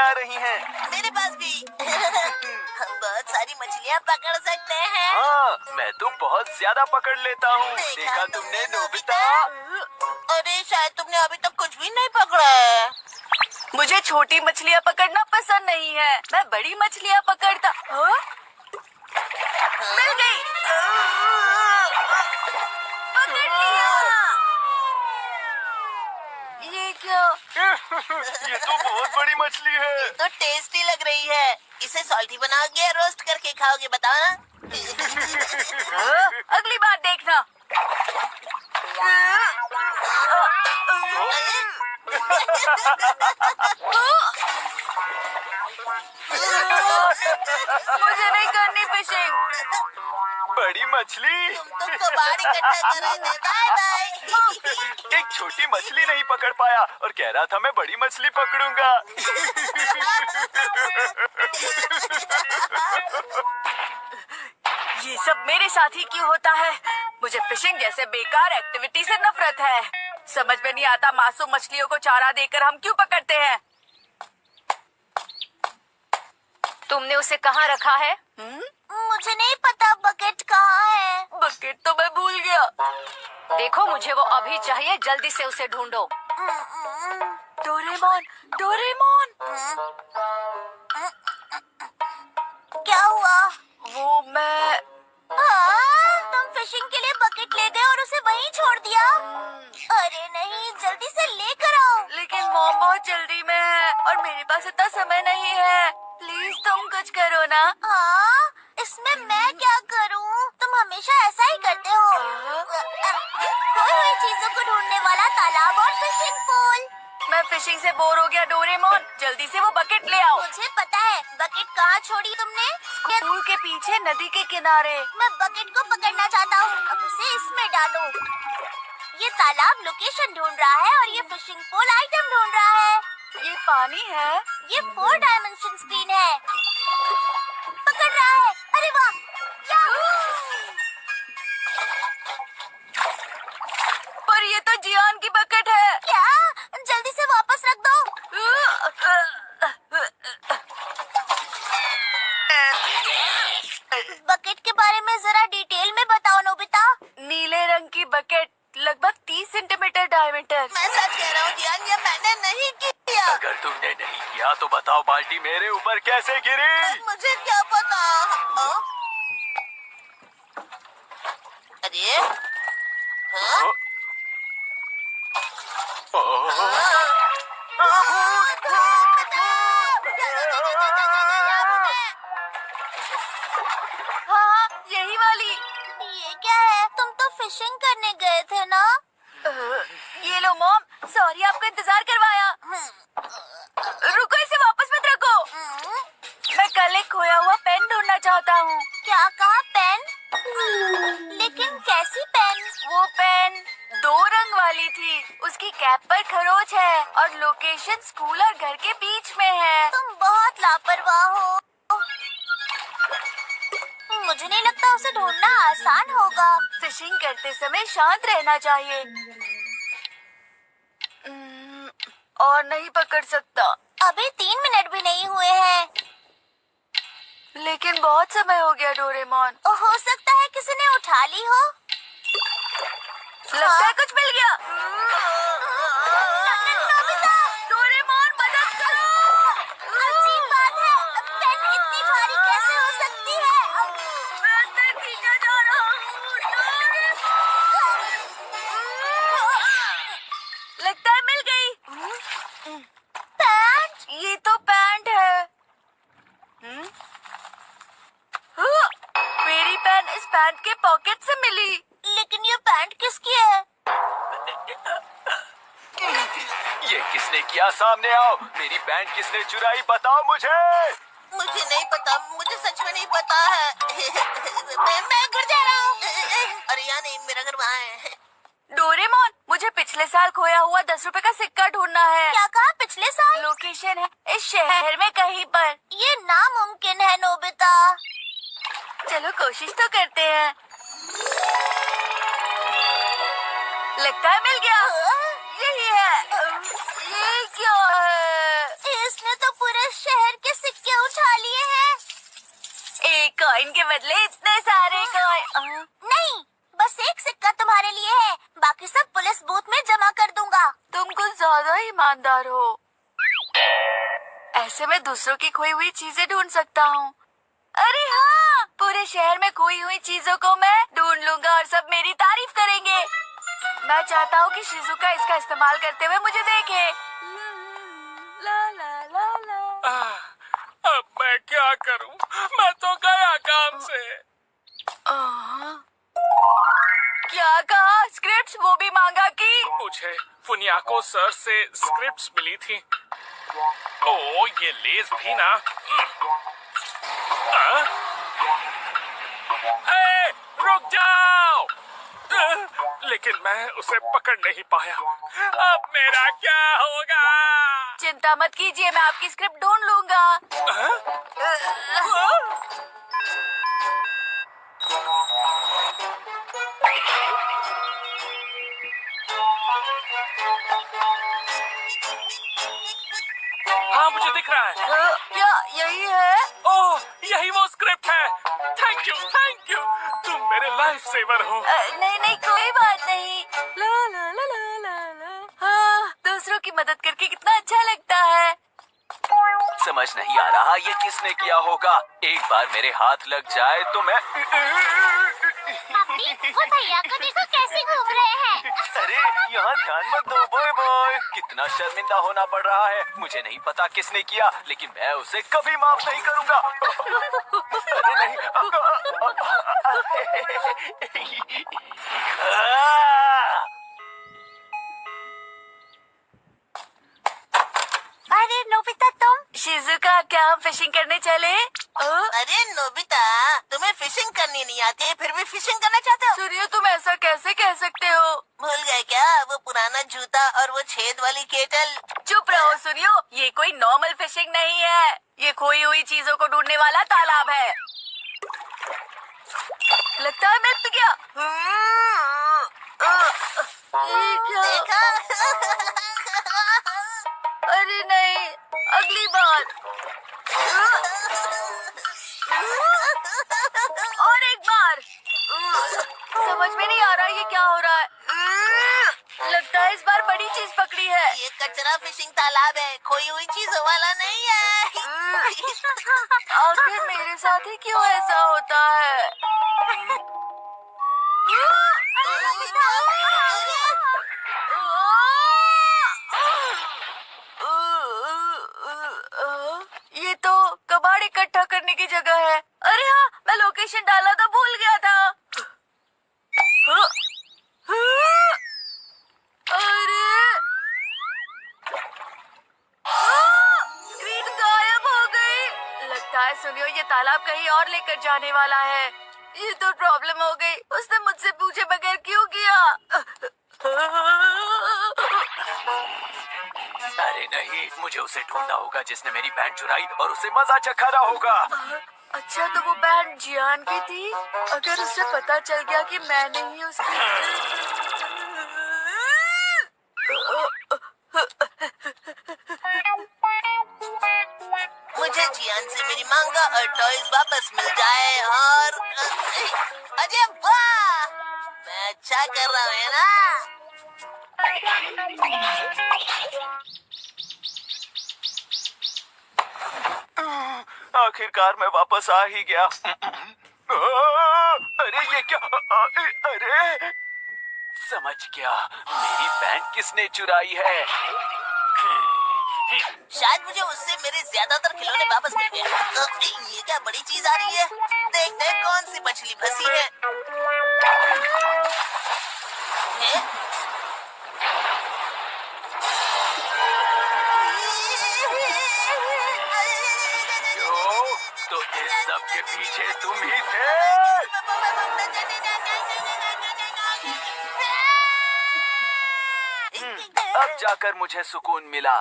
आ रही हैं। मेरे पास भी। हम बहुत सारी मछलियाँ पकड़ सकते हैं। हाँ, मैं तो बहुत ज्यादा पकड़ लेता हूँ। देखा तुमने नोबिता? अरे शायद तुमने अभी तक कुछ भी नहीं पकड़ा है। मुझे छोटी मछलियाँ पकड़ना पसंद नहीं है। मैं बड़ी मछलियाँ पकड़ता। हाँ? मिल गई। पकड़ लिया। ये क्या? ये तो बहुत बड़ी मछली है। तो टेस्टी लग रही है। इसे सॉल्टी बनाओगे या रोस्ट करके खाओगे बताओ ना? हाँ? अगली बार देखना। मुझे नहीं करनी फिशिंग। बड़ी मछली। तुम तो कबाड़ इकट्ठा कर रहे थे। Bye bye. एक छोटी मछली नहीं पकड़ पाया और कह रहा था मैं बड़ी मछली पकड़ूंगा। ये सब मेरे साथ ही क्यों होता है? मुझे फिशिंग जैसे बेकार एक्टिविटी से नफरत है। समझ में नहीं आता मासूम मछलियों को चारा देकर हम क्यों पकड़ते हैं। तुमने उसे कहाँ रखा है? मुझे नहीं पता बकेट कहाँ है। बकेट तो मैं भूल गया। देखो मुझे वो अभी चाहिए, जल्दी से उसे ढूंढो। Doraemon, Doraemon. क्या हुआ? वो मैं तुम फिशिंग के लिए बकेट ले गए और उसे वहीं छोड़ दिया? अरे नहीं, जल्दी से लेकर आओ। लेकिन मॉम बहुत जल्दी में है और मेरे पास इतना समय नहीं है। प्लीज तुम कुछ करो ना। हाँ, इसमें मैं क्या करूँ? तुम हमेशा ऐसा ही करते हो। खोई हुई चीजों को ढूंढने वाला तालाब और फिशिंग पूल। मैं फिशिंग से बोर हो गया। डोरेमोन जल्दी से वो बकेट ले आओ। मुझे पता है बकेट कहाँ छोड़ी तुमने। पूल के पीछे नदी के किनारे। मैं बकेट को पकड़ना चाहता हूँ। अब उसे इसमें डालो। ये तालाब लोकेशन ढूंढ रहा है और ये फिशिंग पूल आइटम ढूंढ रहा है। ये पानी है। ये 4 डायमेंशन स्क्रीन है। पकड़ रहा है। अरे वाह! पर ये तो जियान की बकेट है। क्या? जल्दी से वापस रख दो। बकेट के बारे में जरा डिटेल में बताओ नोबिता। नीले रंग की बकेट, लगभग 30 सेंटीमीटर डायमीटर। मैं सच कह रहा हूँ जियान, ये मैंने नहीं किया। अगर तुमने नहीं किया तो बताओ बाल्टी मेरे ऊपर कैसे गिरी? मुझे क्या पता। अरे हाँ? हाँ, यही वाली। ये क्या है? तुम तो फिशिंग करने गए थे ना? ये लो मॉम, सॉरी आपका इंतजार करवाया। रुको, इसे वापस मत रखो। मैं कल एक खोया हुआ पेन ढूंढना चाहता हूँ। क्या कहा? पेन? लेकिन कैसी पेन? वो पेन 2 रंग वाली थी। उसकी कैप पर खरोच है और लोकेशन स्कूल और घर के बीच में है। तुम बहुत लापरवाह हो। मुझे नहीं लगता उसे ढूंढना आसान होगा। फिशिंग करते समय शांत रहना चाहिए। और नहीं पकड़ सकता। अभी 3 मिनट भी नहीं हुए हैं। लेकिन बहुत समय हो गया डोरेमोन। हो सकता है किसी ने उठा ली हो। लगता है कुछ मिल गया। नोबिता! डोरेमोन मदद करो। अजीब बात है, पेन इतनी भारी कैसे हो सकती है? मैं अंदर खींचा जा रहा हूँ। लगता है मिल गई। पैंट? ये तो पैंट है। मेरी पैंट इस पैंट के पॉकेट से मिली। लेकिन ये पैंट किसकी है? ये किसने किया? सामने आओ। मेरी पैंट किसने चुराई? बताओ मुझे। मुझे नहीं पता, मुझे सच में नहीं पता है। मैं घर जा रहा हूँ। अरे यार नहीं, मेरा घर वहाँ है। डोरेमोन मुझे पिछले साल खोया हुआ 10 रुपए का सिक्का ढूंढना है। क्या कहा? पिछले साल? लोकेशन है इस शहर में कहीं पर। ये नामुमकिन है नोबिता। चलो कोशिश तो करते हैं। लगता है मिल गया। यही है। ये क्या है? इसने तो पूरे कॉइन के बदले इतने सारे कॉइन। नहीं, बस एक सिक्का तुम्हारे लिए है, बाकी सब पुलिस बूथ में जमा कर दूंगा। तुम कुछ ज्यादा ईमानदार हो। ऐसे में दूसरों की खोई हुई चीजें ढूंढ सकता हूँ। अरे हाँ, पूरे शहर में खोई हुई चीजों को मैं ढूंढ लूंगा और सब मेरी तारीफ करेंगे। मैं चाहता हूँ कि शिजुका इसका इस्तेमाल करते हुए मुझे देखे। ला ला ला ला। अब मैं क्या करूं? मैं तो गया काम से। क्या कहा? स्क्रिप्ट्स वो भी मांगा कि? मुझे फुनियाको सर से स्क्रिप्ट्स मिली थी। ओ, ये लेज भी ना। ए, रुक जाओ! लेकिन मैं उसे पकड़ नहीं पाया। अब मेरा क्या होगा? चिंता मत कीजिए, मैं आपकी स्क्रिप्ट ढूंढ लूंगा। हाँ, मुझे दिख रहा है। क्या यही है? ओह, यही वो स्क्रिप्ट है। Thank you. तुम मेरे लाइफ सेवर हो। नहीं नहीं, कोई बात नहीं। ला ला ला ला ला ला। हाँ, दूसरों की मदद करके कितना अच्छा लगता है। समझ नहीं आ रहा ये किसने किया होगा। एक बार मेरे हाथ लग जाए तो मैं पापी, वो भैया को देखो कैसे घूम रहे हैं। अरे यहाँ ध्यान मत दो बॉय। कितना शर्मिंदा होना पड़ रहा है। मुझे नहीं पता किसने किया, लेकिन मैं उसे कभी माफ नहीं करूँगा। अरे नहीं। अरे नोबिता, तुम? शिजुका, क्या हम फिशिंग करने चले? अरे नोबिता, तुम्हें फिशिंग करनी नहीं आती है, फिर भी फिशिंग करना चाहते हो? सूर्य, तुम ऐसा कैसे कह सकते हो? भूल गए क्या वो पुराना जूता और वो छेद वाली केटल? चुप रहो सूर्यो, ये कोई नॉर्मल फिशिंग नहीं है। ये खोई हुई चीजों को ढूंढने वाला तालाब है। लगता है मिल गया। ये क्या? देखा? अरे नहीं, अगली बार। और एक बार। समझ में नहीं आ रहा ये क्या हो रहा है। लगता है इस बार बड़ी चीज पकड़ी है। ये कचरा फिशिंग तालाब है, खोई हुई चीजों वाला नहीं है। आखिर मेरे साथ ही क्यों ऐसा होता है? ये तो कबाड़ इकट्ठा करने की जगह है। अरे हाँ, मैं लोकेशन डाला था, भूल गया था। अरे स्क्रीन गायब हो गई। लगता है सुनियो, ये तालाब कहीं और लेकर जाने वाला है। ये तो प्रॉब्लम हो गई। उसने मुझसे पूछे बगैर क्यों किया? अरे नहीं, मुझे उसे ढूंढना होगा जिसने मेरी बैंड चुराई और उसे मजा चखाना होगा। अच्छा, तो वो बैंड जियान की थी। अगर उसे पता चल गया कि मैंने ही उसकी। मुझे जियान से मेरी मांगा और टॉयज वापस मिल जाए और अरे वाह, मैं अच्छा कर रहा हूँ ना। आखिरकार मैं वापस आ ही गया। अरे ये क्या? अरे समझ गया, मेरी बैंड किसने चुराई है। शायद मुझे उससे मेरे ज्यादातर खिलौने वापस मिल गए। ये क्या बड़ी चीज आ रही है? देखते हैं कौन सी मछली फंसी है। तो इस सब के पीछे तुम ही थे। अब जाकर मुझे सुकून मिला।